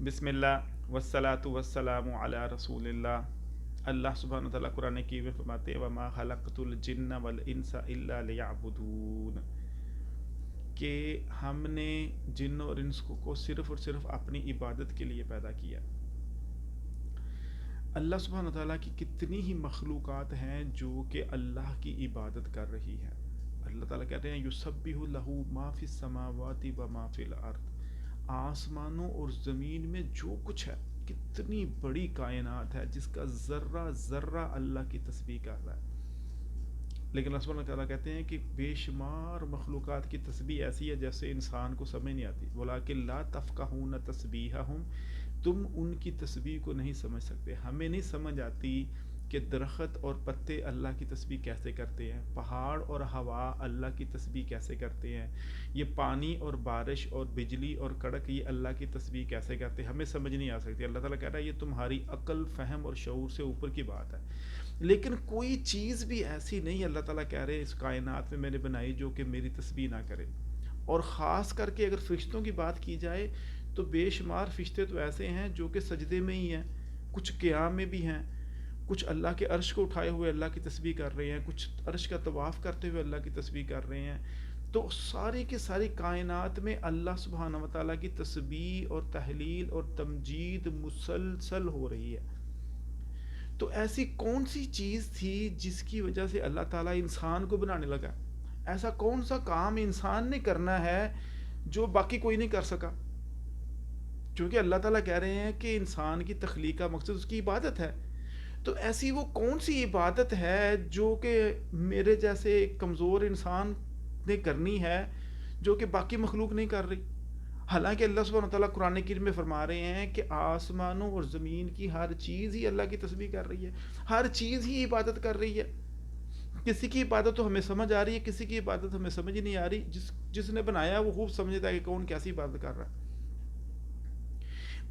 بسم اللہ والصلاة والسلام علی رسول اللہ۔ اللہ سبحانہ وتعالیٰ قرآن حکیم میں فرماتے ہیں وَمَا خَلَقْتُ الْجِنَّ وَالْإِنسَ إِلَّا لِيَعْبُدُونَ، کہ ہم نے جن اور انس کو صرف اور صرف اپنی عبادت کے لیے پیدا کیا۔ اللہ سبحانہ وتعالیٰ کی کتنی ہی مخلوقات ہیں جو کہ اللہ کی عبادت کر رہی ہیں۔ اللہ تعالیٰ کہتے ہیں یُسَبِّحُ لَهُ مَا فِی السَّمَاوَاتِ وَمَا فِی الْأَرْضِ، آسمانوں اور زمین میں جو کچھ ہے، کتنی بڑی کائنات ہے جس کا ذرہ ذرہ اللہ کی تسبیح کر رہا ہے۔ لیکن اللہ سبحانہ تعالیٰ کہتے ہیں کہ بے شمار مخلوقات کی تسبیح ایسی ہے جیسے انسان کو سمجھ نہیں آتی، وَلَٰكِن لَا تَفْقَهُونَ تَسْبِیحَهُمْ، تم ان کی تسبیح کو نہیں سمجھ سکتے۔ ہمیں نہیں سمجھ آتی کہ درخت اور پتے اللہ کی تسبیح کیسے کرتے ہیں، پہاڑ اور ہوا اللہ کی تسبیح کیسے کرتے ہیں، یہ پانی اور بارش اور بجلی اور کڑک یہ اللہ کی تسبیح کیسے کرتے ہیں، ہمیں سمجھ نہیں آ سکتی۔ اللہ تعالیٰ کہہ رہا ہے یہ تمہاری عقل، فہم اور شعور سے اوپر کی بات ہے۔ لیکن کوئی چیز بھی ایسی نہیں، اللہ تعالیٰ کہہ رہے اس کائنات میں میں نے بنائی جو کہ میری تسبیح نہ کرے۔ اور خاص کر کے اگر فرشتوں کی بات کی جائے تو بے شمار فرشتے تو ایسے ہیں جو کہ سجدے میں ہی ہیں، کچھ قیام میں بھی ہیں، کچھ اللہ کے عرش کو اٹھائے ہوئے اللہ کی تسبیح کر رہے ہیں، کچھ عرش کا طواف کرتے ہوئے اللہ کی تسبیح کر رہے ہیں۔ تو ساری کی ساری کائنات میں اللہ سبحانہ وتعالیٰ کی تسبیح اور تحلیل اور تمجید مسلسل ہو رہی ہے۔ تو ایسی کون سی چیز تھی جس کی وجہ سے اللہ تعالیٰ انسان کو بنانے لگا؟ ایسا کون سا کام انسان نے کرنا ہے جو باقی کوئی نہیں کر سکا؟ کیونکہ اللہ تعالیٰ کہہ رہے ہیں کہ انسان کی تخلیق کا مقصد اس کی عبادت ہے۔ تو ایسی وہ کون سی عبادت ہے جو کہ میرے جیسے کمزور انسان نے کرنی ہے جو کہ باقی مخلوق نہیں کر رہی؟ حالانکہ اللہ سبحانہ وتعالیٰ قرآن کریم میں فرما رہے ہیں کہ آسمانوں اور زمین کی ہر چیز ہی اللہ کی تسبیح کر رہی ہے، ہر چیز ہی عبادت کر رہی ہے۔ کسی کی عبادت تو ہمیں سمجھ آ رہی ہے، کسی کی عبادت ہمیں سمجھ نہیں آ رہی۔ جس نے بنایا وہ خوب سمجھتا ہے کہ کون کیسی عبادت کر رہا ہے۔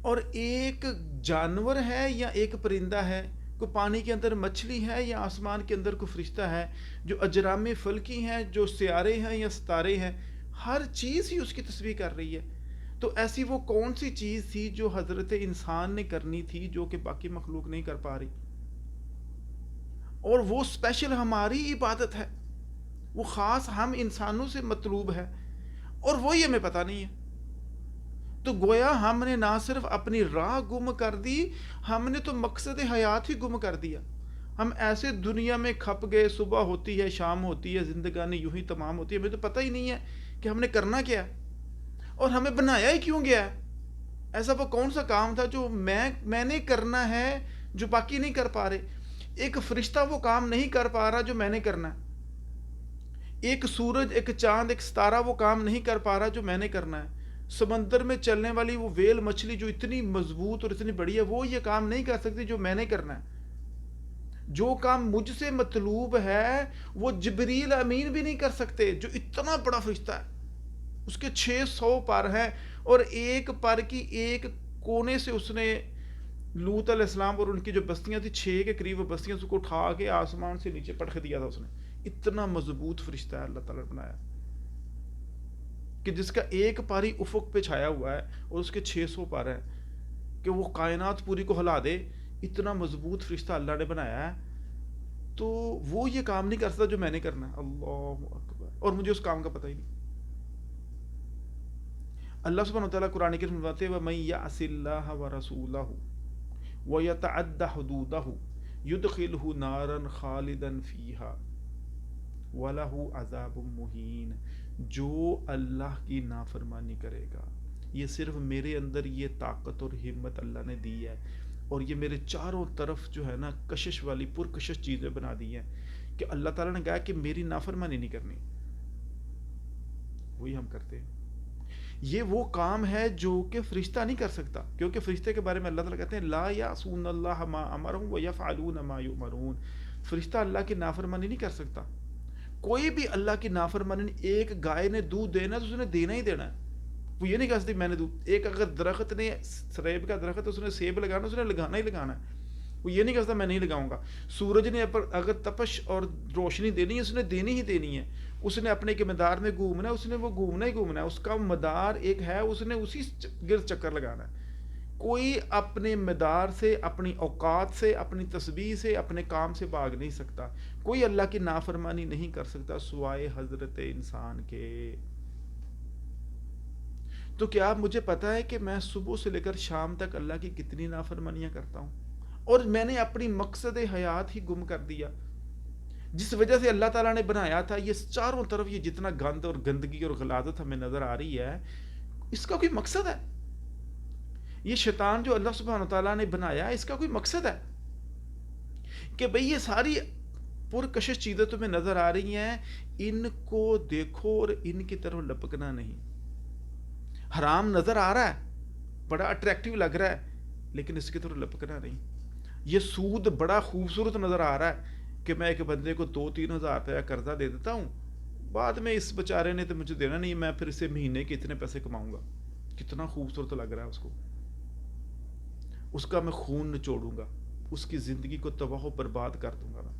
اور ایک جانور ہے یا ایک پرندہ ہے، کوئی پانی کے اندر مچھلی ہے یا آسمان کے اندر کوئی فرشتہ ہے، جو اجرام فلکی ہیں، جو سیارے ہیں یا ستارے ہیں، ہر چیز ہی اس کی تسبیح کر رہی ہے۔ تو ایسی وہ کون سی چیز تھی جو حضرت انسان نے کرنی تھی جو کہ باقی مخلوق نہیں کر پا رہی؟ اور وہ اسپیشل ہماری عبادت ہے، وہ خاص ہم انسانوں سے مطلوب ہے، اور وہی ہمیں پتہ نہیں ہے۔ تو گویا ہم نے نہ صرف اپنی راہ گم کر دی، ہم نے تو مقصد حیات ہی گم کر دیا۔ ہم ایسے دنیا میں کھپ گئے، صبح ہوتی ہے شام ہوتی ہے، زندگانی یوں ہی تمام ہوتی ہے، ہمیں تو پتہ ہی نہیں ہے کہ ہم نے کرنا کیا ہے اور ہمیں بنایا ہی کیوں گیا ہے۔ ایسا وہ کون سا کام تھا جو میں نے کرنا ہے جو باقی نہیں کر پا رہے؟ ایک فرشتہ وہ کام نہیں کر پا رہا جو میں نے کرنا ہے، ایک سورج، ایک چاند، ایک ستارہ وہ کام نہیں کر پا رہا جو میں نے کرنا ہے۔ سمندر میں چلنے والی وہ ویل مچھلی جو اتنی مضبوط اور اتنی بڑی ہے، وہ یہ کام نہیں کر سکتی جو میں نے کرنا ہے۔ جو کام مجھ سے مطلوب ہے وہ جبریل امین بھی نہیں کر سکتے، جو اتنا بڑا فرشتہ ہے، اس کے 600 پر ہیں، اور ایک پر کی ایک کونے سے اس نے لوط علیہ السلام اور ان کی جو بستیاں تھی 6 کے قریب بستیاں، اس کو اٹھا کے آسمان سے نیچے پٹخ دیا تھا اس نے۔ اتنا مضبوط فرشتہ ہے اللہ تعالیٰ نے بنایا کہ جس کا ایک پر ہی افق پہ چھایا ہوا ہے اور اس کے 600 پر ہیں کہ وہ کائنات پوری کو ہلا دے۔ اتنا مضبوط فرشتہ اللہ نے بنایا ہے، تو وہ یہ کام نہیں کر سکتا جو میں نے کرنا ہے۔ اللہ اکبر! اور مجھے اس کام کا پتہ ہی نہیں۔ اللہ سبحانہ وتعالیٰ قرآن کریم میں فرماتے ہیں وَمَن يَعْصِ اللَّهَ وَرَسُولَهُ وَيَتَعَدَّ حُدُودَهُ يُدْخِلْهُ نَارًا خَالِدًا فِيهَا وَلَهُ عَذَابٌ مُهِينٌ۔ جو اللہ کی نافرمانی کرے گا، یہ صرف میرے اندر یہ طاقت اور ہمت اللہ نے دی ہے، اور یہ میرے چاروں طرف جو ہے نا کشش والی پرکشش چیزیں بنا دی ہیں کہ اللہ تعالیٰ نے کہا کہ میری نافرمانی نہیں کرنی، وہی ہم کرتے ہیں۔ یہ وہ کام ہے جو کہ فرشتہ نہیں کر سکتا، کیونکہ فرشتے کے بارے میں اللہ تعالیٰ کہتے ہیں لا یعصون اللہ ما امرهم ویفعلون ما یؤمرون۔ فرشتہ اللہ کی نافرمانی نہیں کر سکتا۔ کوئی بھی اللہ کی نافرمانی، ایک گائے نے دودھ دینا تو اس نے دینا ہی دینا ہے، وہ یہ نہیں کہہ سکتی میں نے دودھ۔ ایک اگر درخت نے، سیب کا درخت ہے، اس نے سیب لگانا، اس نے لگانا ہی لگانا ہے، وہ یہ نہیں کہہ سکتا میں نہیں لگاؤں گا۔ سورج نے اگر تپش اور روشنی دینی ہے، اس نے دینی ہی دینی ہے، اس نے اپنے کے مدار میں گھومنا ہے، اس نے وہ گھومنا ہی گھومنا ہے، اس کا مدار ایک ہے، اس نے اسی گرد چکر لگانا ہے۔ کوئی اپنے مدار سے، اپنی اوقات سے، اپنی تسبیح سے، اپنے کام سے بھاگ نہیں سکتا. کوئی اللہ کی نافرمانی نہیں کر سکتا سوائے حضرت انسان کے. تو کیا مجھے پتا ہے کہ میں صبح سے لے کر شام تک اللہ کی کتنی نافرمانیاں کرتا ہوں، اور میں نے اپنی مقصد حیات ہی گم کر دیا. جس وجہ سے اللہ تعالیٰ نے بنایا تھا، یہ چاروں طرف یہ جتنا گند اور گندگی اور غلاظت ہمیں نظر آ رہی ہے، اس کا کوئی مقصد ہے؟ یہ شیطان جو اللہ سبحانہ تعالیٰ نے بنایا ہے، اس کا کوئی مقصد ہے کہ بھئی یہ ساری پرکشش چیزیں تمہیں نظر آ رہی ہیں، ان کو دیکھو اور ان کی طرف لپکنا نہیں. حرام نظر آ رہا ہے، بڑا اٹریکٹیو لگ رہا ہے، لیکن اس کی طرف لپکنا نہیں. یہ سود بڑا خوبصورت نظر آ رہا ہے کہ میں ایک بندے کو 2-3 ہزار روپیہ قرضہ دے دیتا ہوں، بعد میں اس بیچارے نے تو مجھے دینا نہیں، میں پھر اسے مہینے کے اتنے پیسے کماؤں گا. کتنا خوبصورت لگ رہا ہے اس کو، اس کا میں خون نچوڑوں گا، اس کی زندگی کو تباہ و برباد کر دوں گا میں.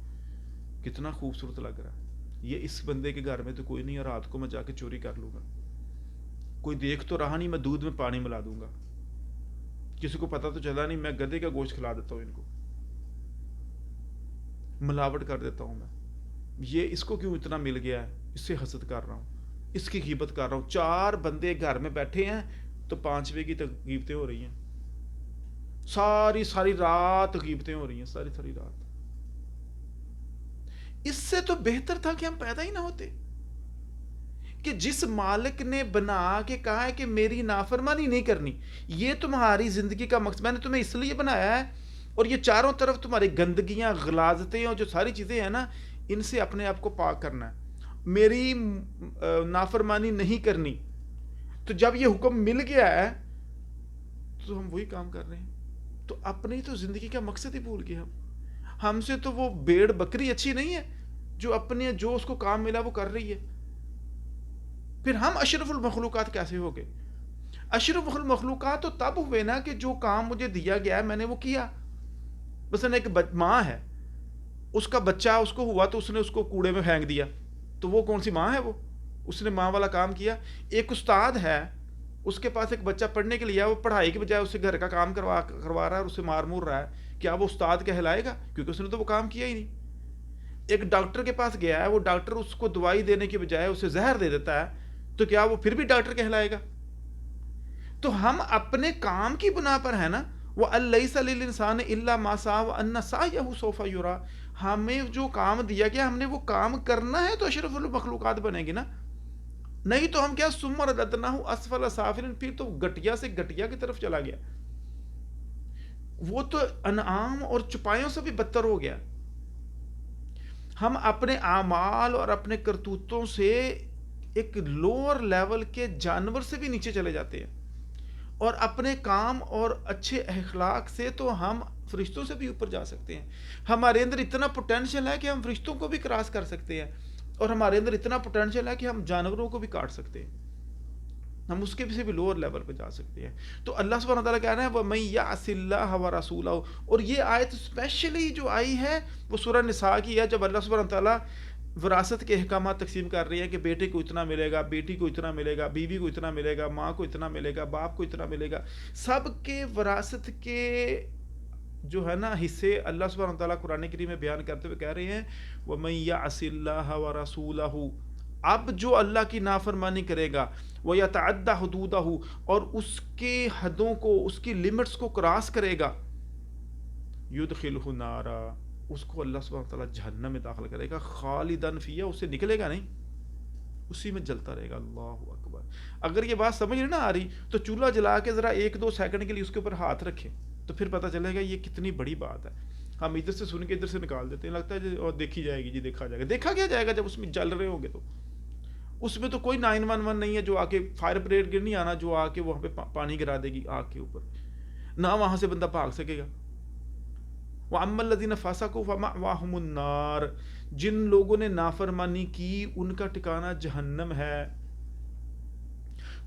کتنا خوبصورت لگ رہا ہے. یہ اس بندے کے گھر میں تو کوئی نہیں ہے، رات کو میں جا کے چوری کر لوں گا. کوئی دیکھ تو رہا نہیں، میں دودھ میں پانی ملا دوں گا. کسی کو پتا تو چلا نہیں، میں گدھے کا گوشت کھلا دیتا ہوں ان کو، ملاوٹ کر دیتا ہوں میں. یہ اس کو کیوں اتنا مل گیا ہے، اس سے حسد کر رہا ہوں، اس کی غیبت کر رہا ہوں. 4 بندے گھر میں بیٹھے ہیں تو 5ویں کی غیبتیں ہو رہی ہیں. ساری رات غیبتیں ہو رہی ہیں، ساری رات. اس سے تو بہتر تھا کہ ہم پیدا ہی نہ ہوتے. کہ جس مالک نے بنا کے کہا ہے کہ میری نافرمانی نہیں کرنی، یہ تمہاری زندگی کا مقصد، میں نے تمہیں اس لیے بنایا ہے، اور یہ چاروں طرف تمہاری گندگیاں، غلاظتیں اور جو ساری چیزیں ہیں نا، ان سے اپنے آپ کو پاک کرنا ہے، میری نافرمانی نہیں کرنی. تو جب یہ حکم مل گیا ہے تو ہم وہی کام کر رہے ہیں. تو اپنی تو زندگی کا مقصد ہی بھول گئے. ہم سے تو وہ بیڑ بکری اچھی نہیں ہے جو اپنے جو اس کو کام ملا وہ کر رہی ہے. پھر ہم اشرف المخلوقات کیسے ہو گئے؟ اشرف المخلوقات تو تب ہوئے نا کہ جو کام مجھے دیا گیا ہے میں نے وہ کیا. مثلا ایک ماں ہے، اس کا بچہ اس کو ہوا تو اس نے اس کو کوڑے میں پھینک دیا، تو وہ کون سی ماں ہے؟ وہ اس نے ماں والا کام کیا. ایک استاد ہے، اس کے پاس ایک بچہ پڑھنے کے لیے، وہ پڑھائی کے بجائے اسے گھر کا کام کروا رہا ہے اور اسے مار مور رہا ہے، کیا وہ استاد کہلائے گا؟ کیونکہ اس نے تو وہ کام کیا ہی نہیں. ایک ڈاکٹر کے پاس گیا ہے، وہ ڈاکٹر اس کو دوائی دینے کے بجائے اسے زہر دے دیتا ہے، تو کیا وہ پھر بھی ڈاکٹر کہلائے گا؟ تو ہم اپنے کام کی بنا پر ہے نا، وہ الیس للانسان الا ما سعى وان سعيه سوف يرى. ہمیں جو کام دیا گیا ہم نے وہ کام کرنا ہے تو اشرف المخلوقات بنے گی نا. نہیں تو ہم کیا ثم رددناه اسفل سافلين، پھر تو گٹیا سے گٹیا کی طرف چلا گیا. وہ تو انعام اور چپایوں سے بھی بدتر ہو گیا. ہم اپنے اعمال اور اپنے کرتوتوں سے ایک لوور لیول کے جانور سے بھی نیچے چلے جاتے ہیں، اور اپنے کام اور اچھے اخلاق سے تو ہم فرشتوں سے بھی اوپر جا سکتے ہیں. ہمارے اندر اتنا پوٹینشیل ہے کہ ہم فرشتوں کو بھی کراس کر سکتے ہیں، اور ہمارے اندر اتنا پوٹینشیل ہے کہ ہم جانوروں کو بھی کاٹ سکتے ہیں، ہم اس کے سے بھی لوور لیول پہ جا سکتے ہیں. تو اللہ سبحانہ تعالیٰ کہہ رہے ہیں وَمَن يَعْصِ اللَّهَ وَرَسُولَهُ. اور یہ آیت اسپیشلی جو آئی ہے وہ سورہ نساء کی ہے، جب اللہ سبحانہ تعالیٰ وراثت کے احکامات تقسیم کر رہی ہے کہ بیٹے کو اتنا ملے گا، بیٹی کو اتنا ملے گا، بیوی کو اتنا ملے گا، ماں کو اتنا ملے گا، باپ کو اتنا ملے گا. سب کے وراثت کے جو ہے نا حصے اللہ سبحانہ تعالیٰ قرآن کریم میں بیان کرتے ہوئے کہہ رہے ہیں وَمَن يَعْصِ اللَّهَ وَرَسُولَهُ. اب جو اللہ کی نافرمانی کرے گا، وَيَتَعَدَّ حُدُودَهُ، اور اس کے حدوں کو، اس کی لمٹس کو کراس کرے گا، يُدْخِلْهُ نَارًا، اس کو اللہ سبحانہ تعالیٰ جہنم میں داخل کرے گا، خالداً فیہا، اسے نکلے گا نہیں، اسی میں جلتا رہے گا. اللہ اکبر. اگر یہ بات سمجھ نہ آ رہی تو چولہا جلا کے ذرا 1-2 سیکنڈ کے لیے اس کے اوپر ہاتھ رکھیں تو پھر پتہ چلے گا یہ کتنی بڑی بات ہے. ہم ادھر سے سن کے ادھر سے نکال دیتے ہیں، لگتا ہے اور دیکھی جائے گی جی، دیکھا جائے گا. دیکھا کیا جائے گا جب اس میں جل رہے ہوں گے؟ تو اس میں تو کوئی 911 نہیں ہے جو آ کے، فائر بریگیڈ نہیں آنا جو آ کے وہاں پہ پانی گرا دے گی آگ کے اوپر، نہ وہاں سے بندہ بھاگ سکے گا. وَأَمَّا الَّذِينَ فَسَقُوا فَمَأْوَاهُمُ النَّارُ. جن لوگوں نے نافرمانی کی ان کا ٹھکانہ جہنم ہے.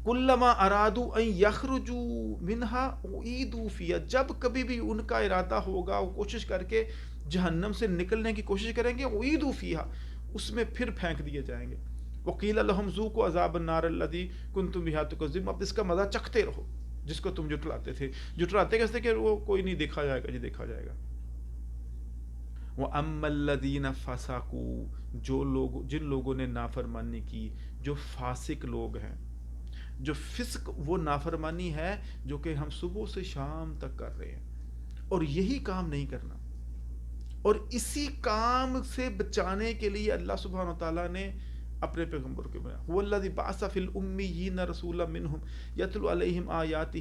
كُلَّمَا أَرَادُوا أَن يَخْرُجُوا مِنْهَا أُعِيدُوا فِيهَا. جب کبھی بھی ان کا ارادہ ہوگا وہ کوشش کر کے جہنم سے نکلنے کی کوشش کریں گے، أُعِيدُوا فِيهَا، اس میں پھر پھینک دیے جائیں گے. وَقِيلَ لَهُمْ ذُوقُوا عَذَابَ النَّارِ الَّذِي كُنتُمْ بِهَا تُكَذِّبُونَ. اب اس کا مزہ چکھتے رہو، جس کو تم جٹلاتے تھے. جٹلاتے کیسے کہ وہ کوئی نہیں، دیکھا جائے گا جی، دیکھا جائے گا. وَأَمَّا الَّذِينَ فَسَقُوا، جو لوگ، جن لوگوں نے نافرمانی کی، جو فاسق لوگ ہیں. جو فسق وہ نافرمانی ہے جو کہ ہم صبح سے شام تک کر رہے ہیں، اور یہی کام نہیں کرنا. اور اسی کام سے بچانے کے لیے اللہ سبحانہ و تعالیٰ نے اپنے پیغمبر کو بنایا. هو الذی بعث فی الامیین رسولا منہم یتلو علیہم آیاتہ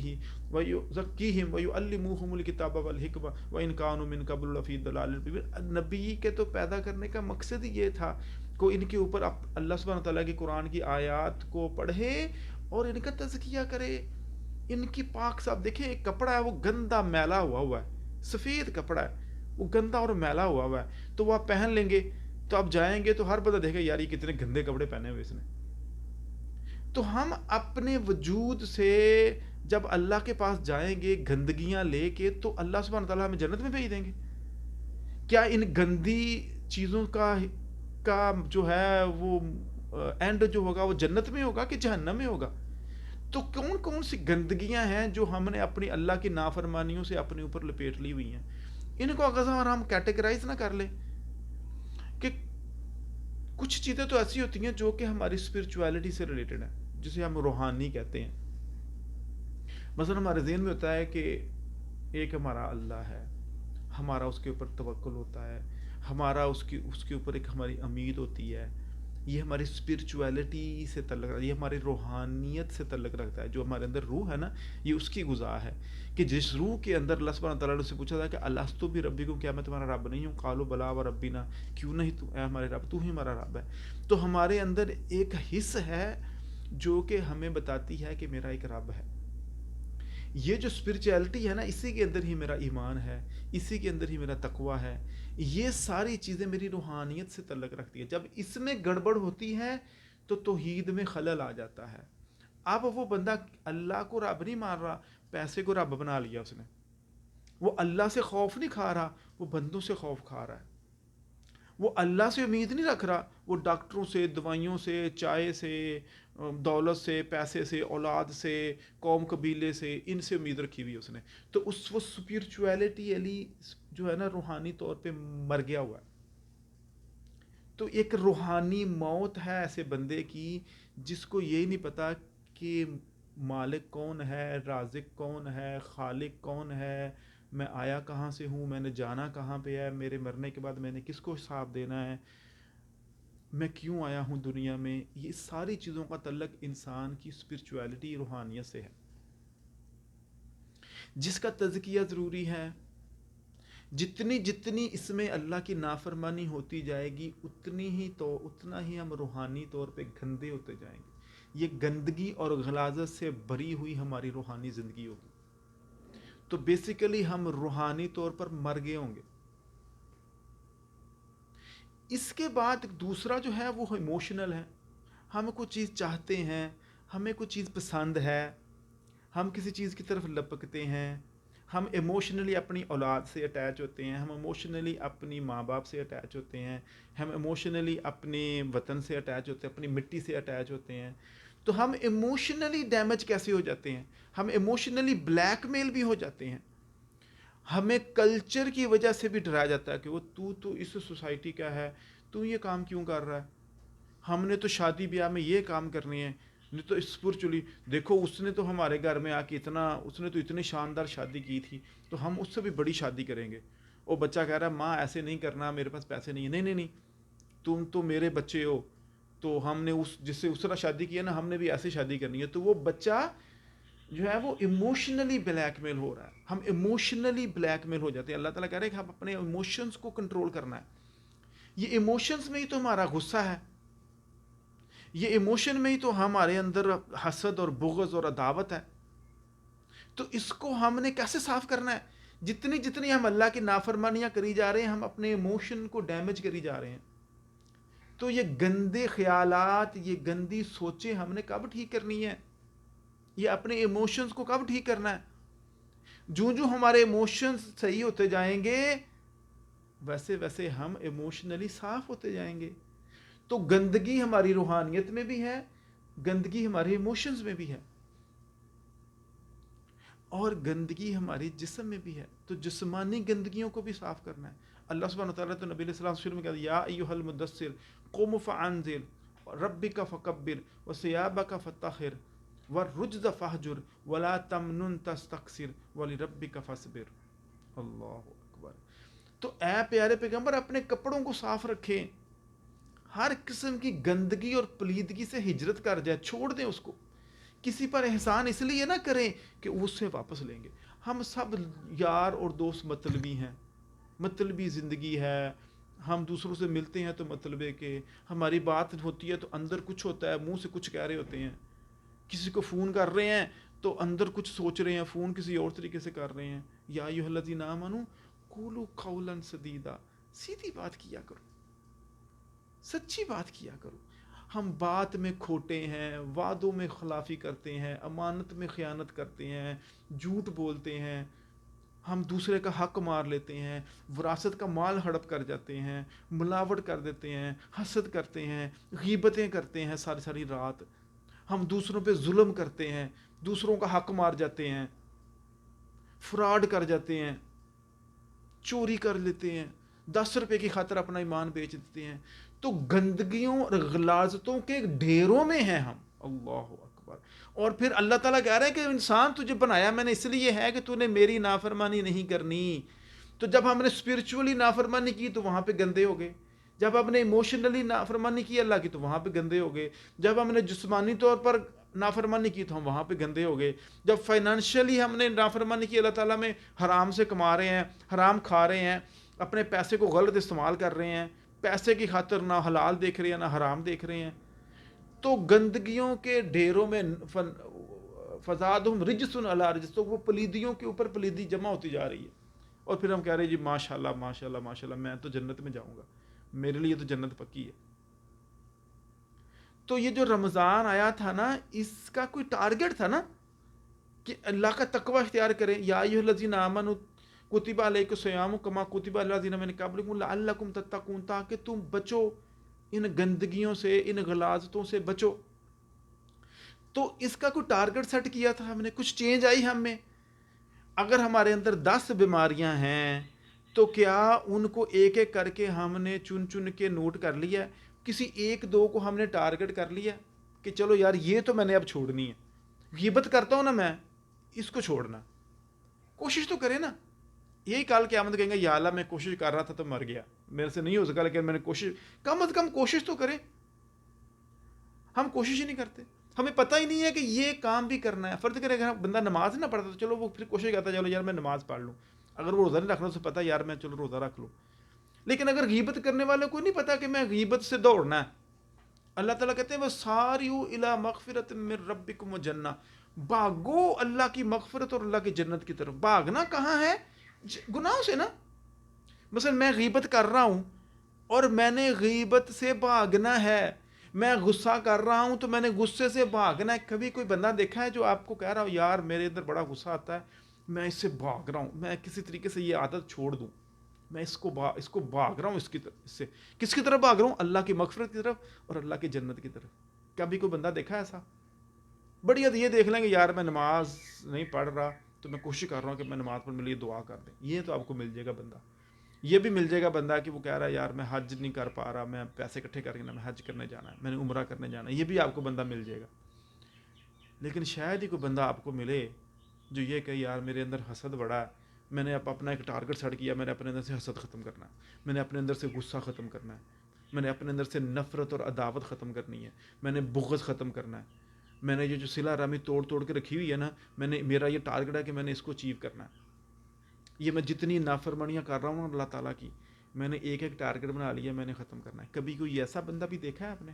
ویزکیہم ویعلموہم الکتاب والحکمہ وان کانوا من قبل لفی ضلال مبین. نبی کے تو پیدا کرنے کا مقصد ہی یہ تھا کہ ان کے اوپر اللہ سبحانہ و تعالیٰ کی قرآن کی آیات کو پڑھے اور ان کا تزکیہ کرے. ان کی پاک صاحب دیکھیں، ایک کپڑا ہے وہ گندا میلا ہوا ہے، سفید کپڑا ہے، وہ گندا اور میلا ہوا ہے، تو وہ آپ پہن لیں گے تو آپ جائیں گے تو ہر بندہ دیکھے یار یہ کتنے گندے کپڑے پہنے ہوئے اس نے. تو ہم اپنے وجود سے جب اللہ کے پاس جائیں گے گندگیاں لے کے، تو اللہ سبحانہ تعالیٰ ہمیں جنت میں بھیج دیں گے. کیا ان گندی چیزوں کا جو ہے وہ اینڈ جو ہوگا وہ جنت میں ہوگا کہ جہنم میں ہوگا؟ تو کون کون سی گندگیاں ہیں جو ہم نے اپنی اللہ کی نافرمانیوں سے اپنے اوپر لپیٹ لی ہوئی ہیں؟ ان کو اگر ہم کیٹیگرائز نہ کر لیں کہ کچھ چیزیں تو ایسی ہوتی ہیں جو کہ ہماری اسپرچویلٹی سے ریلیٹڈ ہیں، جسے ہم روحانی کہتے ہیں. مثلا ہمارے ذہن میں ہوتا ہے کہ ایک ہمارا اللہ ہے، ہمارا اس کے اوپر توکل ہوتا ہے، ہمارا اس کے اوپر ایک ہماری امید ہوتی ہے. یہ ہماری اسپرچویلٹی سے تعلق رکھتا ہے، یہ ہماری روحانیت سے تعلق رکھتا ہے. جو ہمارے اندر روح ہے نا، یہ اس کی غذا ہے کہ جس روح کے اندر اللہ سبحانہ تعالیٰ نے سے پوچھا تھا کہ الستو بربکم، کیا میں تمہارا رب نہیں ہوں؟ قالوا بلا وربنا، کیوں نہیں تو اے ہمارے رب، تو ہی ہمارا رب ہے. تو ہمارے اندر ایک حص ہے جو کہ ہمیں بتاتی ہے کہ میرا ایک رب ہے. یہ جو اسپرچویلٹی ہے نا، اسی کے اندر ہی میرا ایمان ہے، اسی کے اندر ہی میرا تقوی ہے. یہ ساری چیزیں میری روحانیت سے تعلق رکھتی ہے. جب اس میں گڑبڑ ہوتی ہے تو توحید میں خلل آ جاتا ہے. اب وہ بندہ اللہ کو رب نہیں مان رہا، پیسے کو رب بنا لیا اس نے. وہ اللہ سے خوف نہیں کھا رہا، وہ بندوں سے خوف کھا رہا ہے. وہ اللہ سے امید نہیں رکھ رہا، وہ ڈاکٹروں سے، دوائیوں سے، چائے سے، دولت سے، پیسے سے، اولاد سے، قوم قبیلے سے، ان سے امید رکھی ہوئی اس نے. تو وہ اسپرچویلٹی علی جو ہے نا روحانی طور پہ مر گیا ہوا ہے. تو ایک روحانی موت ہے ایسے بندے کی جس کو یہ نہیں پتا کہ مالک کون ہے، رازق کون ہے، خالق کون ہے، میں آیا کہاں سے ہوں، میں نے جانا کہاں پہ ہے، میرے مرنے کے بعد میں نے کس کو حساب دینا ہے، میں کیوں آیا ہوں دنیا میں. یہ ساری چیزوں کا تعلق انسان کی اسپرچویلٹی، روحانیت سے ہے، جس کا تزکیہ ضروری ہے. جتنی اس میں اللہ کی نافرمانی ہوتی جائے گی اتنا ہی ہم روحانی طور پہ گندے ہوتے جائیں گے. یہ گندگی اور غلاظت سے بری ہوئی ہماری روحانی زندگی ہوگی. تو بیسیکلی ہم روحانی طور پر مر گئے ہوں گے. اس کے بعد دوسرا جو ہے وہ ایموشنل ہے. ہم کوئی چیز چاہتے ہیں، ہمیں کوئی چیز پسند ہے، ہم کسی چیز کی طرف لپکتے ہیں، ہم ایموشنلی اپنی اولاد سے اٹیچ ہوتے ہیں، ہم ایموشنلی اپنی ماں باپ سے اٹیچ ہوتے ہیں، ہم ایموشنلی اپنے وطن سے اٹیچ ہوتے ہیں، اپنی مٹی سے اٹیچ ہوتے ہیں. تو ہم ایموشنلی ڈیمیج کیسے ہو جاتے ہیں؟ ہم ایموشنلی بلیک میل بھی ہو جاتے ہیں. ہمیں کلچر کی وجہ سے بھی ڈرایا جاتا ہے کہ وہ تو اس سوسائٹی کا ہے، تو یہ کام کیوں کر رہا ہے؟ ہم نے تو شادی بیاہ میں یہ کام کرنی ہے، نہیں تو اسپرچولی دیکھو اس نے تو ہمارے گھر میں آ کے اس نے تو اتنی شاندار شادی کی تھی، تو ہم اس سے بھی بڑی شادی کریں گے. وہ بچہ کہہ رہا ہے ماں ایسے نہیں کرنا، میرے پاس پیسے نہیں ہیں. نہیں، تم تو میرے بچے ہو، تو ہم نے جس سے اس طرح شادی کی ہے نا، ہم نے بھی ایسے شادی کرنی ہے. تو وہ بچہ جو ہے وہ ایموشنلی بلیک میل ہو رہا ہے. ہم ایموشنلی بلیک میل ہو جاتے ہیں. اللہ تعالیٰ کہہ رہے ہیں کہ ہم اپنے ایموشنز کو کنٹرول کرنا ہے. یہ ایموشنز میں ہی تو ہمارا غصہ ہے، یہ ایموشن میں ہی تو ہمارے اندر حسد اور بغض اور عداوت ہے. تو اس کو ہم نے کیسے صاف کرنا ہے؟ جتنی ہم اللہ کی نافرمانیاں کری جا رہے ہیں، ہم اپنے ایموشن کو ڈیمیج کری جا رہے ہیں. تو یہ گندے خیالات، یہ گندی سوچیں ہم نے کب ٹھیک کرنی ہے؟ یہ اپنے ایموشنز کو کب ٹھیک کرنا ہے؟ جو ہمارے ایموشنز صحیح ہوتے جائیں گے ویسے ہم ایموشنلی صاف ہوتے جائیں گے. تو گندگی ہماری روحانیت میں بھی ہے، گندگی ہمارے ایموشنز میں بھی ہے. اور گندگی ہماری جسم میں بھی ہے، تو جسمانی گندگیوں کو بھی صاف کرنا ہے۔ اللہ سبحانہ وتعالیٰ تو نبی علیہ السلام سے میں کہا یا ایھا المدثر قم فانذر ربک فکبر وثیابک فطہر والرجز فاہجر ولا تمنن تستکثر ولربک فاصبر۔ اللہ اکبر۔ تو اے پیارے پیغمبر اپنے کپڑوں کو صاف رکھیں، ہر قسم کی گندگی اور پلیدگی سے ہجرت کر جائے، چھوڑ دیں اس کو۔ کسی پر احسان اس لیے نہ کریں کہ اس سے واپس لیں گے۔ ہم سب یار اور دوست مطلبی ہیں، مطلبی زندگی ہے، ہم دوسروں سے ملتے ہیں تو مطلب ہے کہ ہماری بات ہوتی ہے تو اندر کچھ ہوتا ہے، منہ سے کچھ کہہ رہے ہوتے ہیں، کسی کو فون کر رہے ہیں تو اندر کچھ سوچ رہے ہیں، فون کسی اور طریقے سے کر رہے ہیں۔ یا ایھا الذین آمنوا قولوا قولا سدیدا، سیدھی بات کیا کرو، سچی بات کیا کرو۔ ہم بات میں کھوٹے ہیں، وعدوں میں خلافی کرتے ہیں، امانت میں خیانت کرتے ہیں، جھوٹ بولتے ہیں، ہم دوسرے کا حق مار لیتے ہیں، وراثت کا مال ہڑپ کر جاتے ہیں، ملاوٹ کر دیتے ہیں، حسد کرتے ہیں، غیبتیں کرتے ہیں ساری ساری رات، ہم دوسروں پہ ظلم کرتے ہیں، دوسروں کا حق مار جاتے ہیں، فراڈ کر جاتے ہیں، چوری کر لیتے ہیں، 10 روپے کی خاطر اپنا ایمان بیچ دیتے ہیں۔ تو گندگیوں اور غلاظتوں کے ڈھیروں میں ہیں ہم۔ اللہ اکبر۔ اور پھر اللہ تعالیٰ کہہ رہے ہیں کہ انسان تجھے بنایا میں نے اس لیے ہے کہ تو نے میری نافرمانی نہیں کرنی۔ تو جب ہم نے اسپرچولی نافرمانی کی تو وہاں پہ گندے ہو گئے، جب ہم نے ایموشنلی نافرمانی کی اللہ کی تو وہاں پہ گندے ہو گئے، جب ہم نے جسمانی طور پر نافرمانی کی تو ہم وہاں پہ گندے ہو گئے، جب فائنانشلی ہم نے نافرمانی کی، اللہ تعالیٰ میں حرام سے کما رہے ہیں، حرام کھا رہے ہیں، اپنے پیسے کو غلط استعمال کر رہے ہیں، پیسے کی خاطر نہ حلال دیکھ رہے ہیں نہ حرام دیکھ رہے ہیں، تو گندگیوں کے ڈھیروں میں فزادہم رجس علی رجس، تو وہ پلیدیوں کے اوپر پلیدی جمع ہوتی جا رہی ہے۔ اور پھر ہم کہہ رہے ہیں جی ماشاءاللہ ماشاءاللہ ماشاءاللہ میں تو جنت میں جاؤں گا، میرے لیے تو جنت پکی ہے۔ تو یہ جو رمضان آیا تھا نا، اس کا کوئی ٹارگٹ تھا نا کہ اللہ کا تقوی اختیار کریں۔ یا ایھا الذین آمنوا کتب علیکم الصیام کما کتب علی الذین من قبلکم لعلکم تتقون، تاکہ تم بچو ان گندگیوں سے، ان غلاظتوں سے بچو۔ تو اس کا کوئی ٹارگٹ سیٹ کیا تھا ہم نے، کچھ چینج آئی ہم میں۔ اگر ہمارے اندر 10 بیماریاں ہیں تو کیا ان کو ایک ایک کر کے ہم نے چن چن کے نوٹ کر لیا، کسی ایک دو کو ہم نے ٹارگٹ کر لیا کہ چلو یار یہ تو میں نے اب چھوڑنی ہے، غیبت کرتا ہوں نا میں، اس کو چھوڑنا، کوشش تو کریں نا۔ یہی کال قیامت کہیں گے یا اللہ میں کوشش کر رہا تھا تو مر گیا، میرے سے نہیں ہو سکا لیکن میں نے کوشش، کم از کم کوشش تو کریں۔ ہم کوشش ہی نہیں کرتے، ہمیں پتہ ہی نہیں ہے کہ یہ کام بھی کرنا ہے۔ فرض کرے اگر بندہ نماز نہ پڑھتا تو چلو وہ پھر کوشش کرتا ہے چلو یار میں نماز پڑھ لوں، اگر وہ روزہ نہیں رکھنا تو پتہ ہے یار میں چلو روزہ رکھ لوں۔ لیکن اگر غیبت کرنے والے کو نہیں پتا کہ میں غیبت سے دوڑنا ہے، اللہ تعالیٰ کہتے ہیں وَسَارِعُوا إِلَىٰ مَغْفِرَةٍ مِّن رَبِّكُمْ وَجَنَّةٍ، بھاگو اللہ کی مغفرت اور اللہ کی جنت کی طرف۔ بھاگنا کہاں ہے؟ گناہوں سے نا۔ مثلا میں غیبت کر رہا ہوں اور میں نے غیبت سے بھاگنا ہے، میں غصہ کر رہا ہوں تو میں نے غصے سے بھاگنا ہے۔ کبھی کوئی بندہ دیکھا ہے جو آپ کو کہہ رہا ہو یار میرے اندر بڑا غصہ آتا ہے، میں اس سے بھاگ رہا ہوں، میں کسی طریقے سے یہ عادت چھوڑ دوں، میں اس کو بھاگ رہا ہوں، اس سے کس کی طرف بھاگ رہا ہوں؟ اللہ کی مغفرت کی طرف اور اللہ کی جنت کی طرف۔ کبھی کوئی بندہ دیکھا ایسا؟ بڑی حد یہ دیکھ لیں گے یار میں نماز نہیں پڑھ رہا تو میں کوشش کر رہا ہوں کہ میں نماز پڑھ، میرے لیے دعا کر دیں، یہ تو آپ کو مل جائے گا بندہ۔ یہ بھی مل جائے گا بندہ کہ وہ کہہ رہا ہے یار میں حج نہیں کر پا رہا، میں پیسے اکٹھے کر کے میں حج کرنے جانا ہے، میں نے عمرہ کرنے جانا ہے، یہ بھی آپ کو بندہ مل جائے گا۔ لیکن شاید ہی کوئی بندہ آپ کو ملے جو یہ کہ یار میرے اندر حسد بڑا ہے، میں نے اپنا ایک ٹارگٹ سیٹ کیا، میں نے اپنے اندر سے حسد ختم کرنا ہے، میں نے اپنے اندر سے غصہ ختم کرنا ہے، میں نے اپنے اندر سے نفرت اور عداوت ختم کرنی ہے، میں نے بغض ختم کرنا ہے، میں نے یہ جو صلہ رحمی توڑ کے رکھی ہوئی ہے نا، میرا یہ ٹارگٹ ہے کہ میں نے اس کو اچیو کرنا ہے۔ یہ میں جتنی نافرمانیاں کر رہا ہوں اللہ تعالیٰ کی، میں نے ایک ایک ٹارگٹ بنا لیا، میں نے ختم کرنا ہے۔ کبھی کوئی ایسا بندہ بھی دیکھا ہے آپ نے؟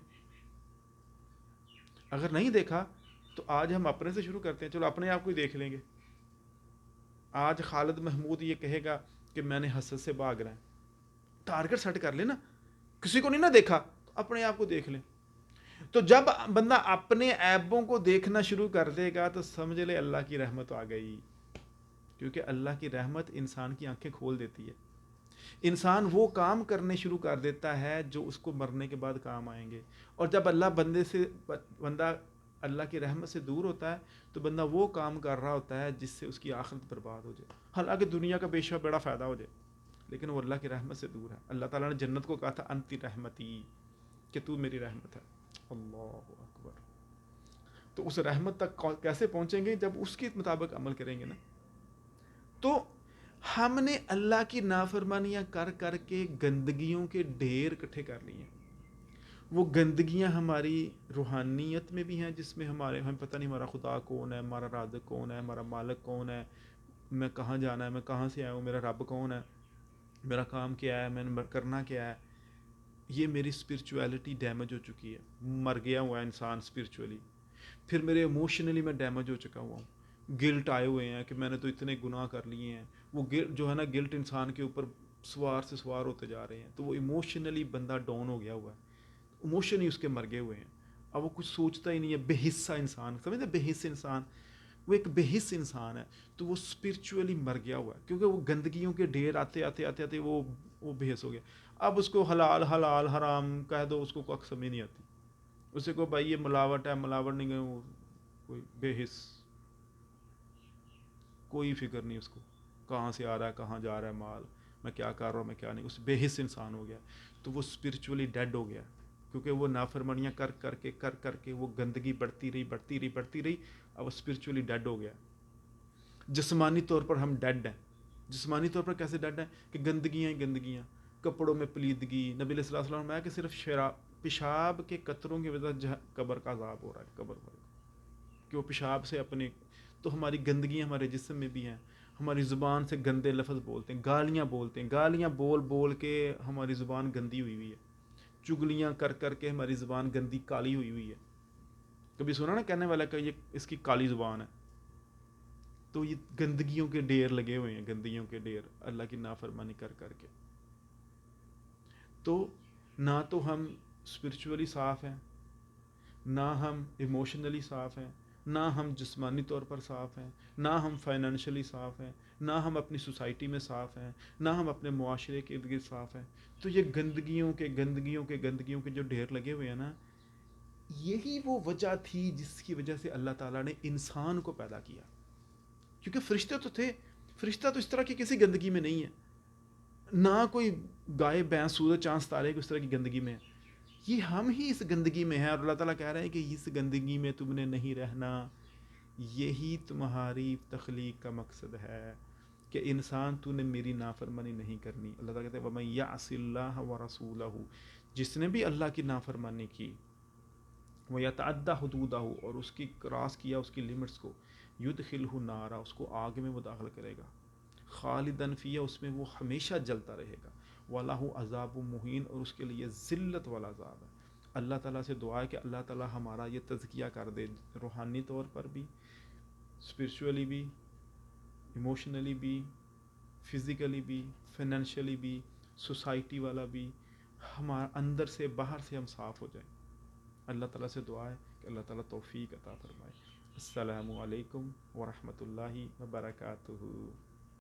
اگر نہیں دیکھا تو آج ہم اپنے سے شروع کرتے ہیں، چلو اپنے آپ کو ہی دیکھ لیں گے۔ آج خالد محمود یہ کہے گا کہ میں نے حسد سے بھاگ رہا ہے، ٹارگٹ سیٹ کر لیں نا، کسی کو نہیں نہ دیکھا تو اپنے آپ کو دیکھ لیں۔ تو جب بندہ اپنے عیبوں کو دیکھنا شروع کر دے گا تو سمجھ لے اللہ کی رحمت آ گئی، کیونکہ اللہ کی رحمت انسان کی آنکھیں کھول دیتی ہے۔ انسان وہ کام کرنے شروع کر دیتا ہے جو اس کو مرنے کے بعد کام آئیں گے۔ اور جب اللہ بندہ اللہ کی رحمت سے دور ہوتا ہے تو بندہ وہ کام کر رہا ہوتا ہے جس سے اس کی آخرت برباد ہو جائے، حالانکہ دنیا کا بے شک بڑا فائدہ ہو جائے، لیکن وہ اللہ کی رحمت سے دور ہے۔ اللہ تعالیٰ نے جنت کو کہا تھا انتی رحمتی، کہ تو میری رحمت ہے۔ اللہ اکبر۔ تو اس رحمت تک کیسے پہنچیں گے؟ جب اس کے مطابق عمل کریں گے نا۔ تو ہم نے اللہ کی نافرمانیاں کر کر کے گندگیوں کے ڈھیر اکٹھے کر لیے ہیں۔ وہ گندگیاں ہماری روحانیت میں بھی ہیں، جس میں ہمیں پتہ نہیں ہمارا خدا کون ہے، ہمارا رازق کون ہے، ہمارا مالک کون ہے، میں کہاں جانا ہے، میں کہاں سے آیا ہوں، میرا رب کون ہے، میرا کام کیا ہے، میں نے کرنا کیا ہے۔ یہ میری اسپرچویلٹی ڈیمیج ہو چکی ہے، مر گیا ہوا ہے انسان اسپرچولی۔ پھر میرے ایموشنلی میں ڈیمیج ہو چکا ہوا ہوں، گلٹ آئے ہوئے ہیں کہ میں نے تو اتنے گناہ کر لیے ہیں۔ وہ جو ہے نا گلٹ انسان کے اوپر سوار سے سوار ہوتے جا رہے ہیں، تو وہ ایموشنلی بندہ ڈاؤن ہو گیا ہوا ہے، ایموشن ہی اس کے مر گئے ہوئے ہیں۔ اب وہ کچھ سوچتا ہی نہیں ہے، بے حصہ انسان، سمجھتے بے حص انسان، وہ ایک بے حص انسان ہے، تو وہ اسپرچولی مر گیا ہوا ہے، کیونکہ وہ گندگیوں کے ڈھیر آتے آتے آتے آتے وہ بے حص ہو گیا۔ اب اس کو حلال حلال حرام کہہ دو، اس کو کوئی سمجھ نہیں آتی، اسے کو بھائی یہ ملاوٹ ہے، ملاوٹ نہیں ہے، وہ کوئی بے حص، کوئی فکر نہیں اس کو کہاں سے آ رہا ہے، کہاں جا رہا ہے مال، میں کیا کر رہا ہوں، میں کیا نہیں، اس بے حص انسان ہو گیا، تو وہ اسپرچولی ڈیڈ ہو گیا، کیونکہ وہ نافرمانیاں کر کے وہ گندگی بڑھتی رہی، اب وہ اسپرچولی ڈیڈ ہو گیا۔ جسمانی طور پر ہم ڈیڈ ہیں۔ جسمانی طور پر کیسے ڈیڈ ہیں؟ کہ گندگیاں ہی گندگیاں، کپڑوں میں پلیدگی، نبی علیہ الصلوۃ والسلام نے کہ صرف پیشاب کے قطروں کی وجہ سے قبر کا عذاب ہو رہا ہے، قبر پر، کہ وہ پیشاب سے اپنے، تو ہماری گندگیاں ہمارے جسم میں بھی ہیں، ہماری زبان سے گندے لفظ بولتے ہیں، گالیاں بولتے ہیں، گالیاں بول بول کے ہماری زبان گندی ہوئی ہوئی ہے، چگلیاں کر کے ہماری زبان گندی کالی ہوئی ہوئی ہے۔ کبھی سنا نا کہنے والا کہ یہ اس کی کالی زبان ہے؟ تو یہ گندگیوں کے ڈھیر لگے ہوئے ہیں، گندگیوں کے ڈھیر اللہ کی نافرمانی کر کے۔ تو نہ تو ہم اسپرچولی صاف ہیں، نہ ہم ایموشنلی صاف ہیں، نہ ہم جسمانی طور پر صاف ہیں، نہ ہم فائنینشلی صاف ہیں، نہ ہم اپنی سوسائٹی میں صاف ہیں، نہ ہم اپنے معاشرے کے ارد گرد صاف ہیں۔ تو یہ گندگیوں کے جو ڈھیر لگے ہوئے ہیں نا، یہی وہ وجہ تھی جس کی وجہ سے اللہ تعالیٰ نے انسان کو پیدا کیا، کیونکہ فرشتے تو تھے، فرشتہ تو اس طرح کی کسی گندگی میں نہیں ہے، نہ کوئی گائے بھینس سورج چاند ستارے کو اس طرح کی گندگی میں ہے، یہ ہم ہی اس گندگی میں ہیں، اور اللہ تعالیٰ کہہ رہے ہیں کہ اس گندگی میں تم نے نہیں رہنا، یہی تمہاری تخلیق کا مقصد ہے کہ انسان تو نے میری نافرمانی نہیں کرنی۔ اللہ تعالیٰ کہتے ہیں وَمَن يَعْصِ اللَّهَ وَرَسُولَهُ، جس نے بھی اللہ کی نافرمانی کی، وَيَتَعَدَّ حُدُودَهُ، اور اس کی کراس کیا اس کی لیمٹس کو، يُدْخِلْهُ نارا، اس کو آگ میں وہ داخل کرے گا، خالدن فیہا، اس میں وہ ہمیشہ جلتا رہے گا، وَلَهُ عذاب مہین، اور اس کے لیے ذلت والا عذاب ہے۔ اللہ تعالیٰ سے دعا ہے کہ اللہ تعالیٰ ہمارا یہ تزکیہ کر دے، روحانی طور پر بھی، اسپرچولی بھی، ایموشنلی بھی، فزیکلی بھی، فائنینشلی بھی، سوسائٹی والا بھی، ہمارا اندر سے باہر سے ہم صاف ہو جائیں۔ اللہ تعالیٰ سے دعا ہے کہ اللہ تعالیٰ توفیق عطا فرمائے۔ السلام علیکم ورحمۃ اللہ وبرکاتہ۔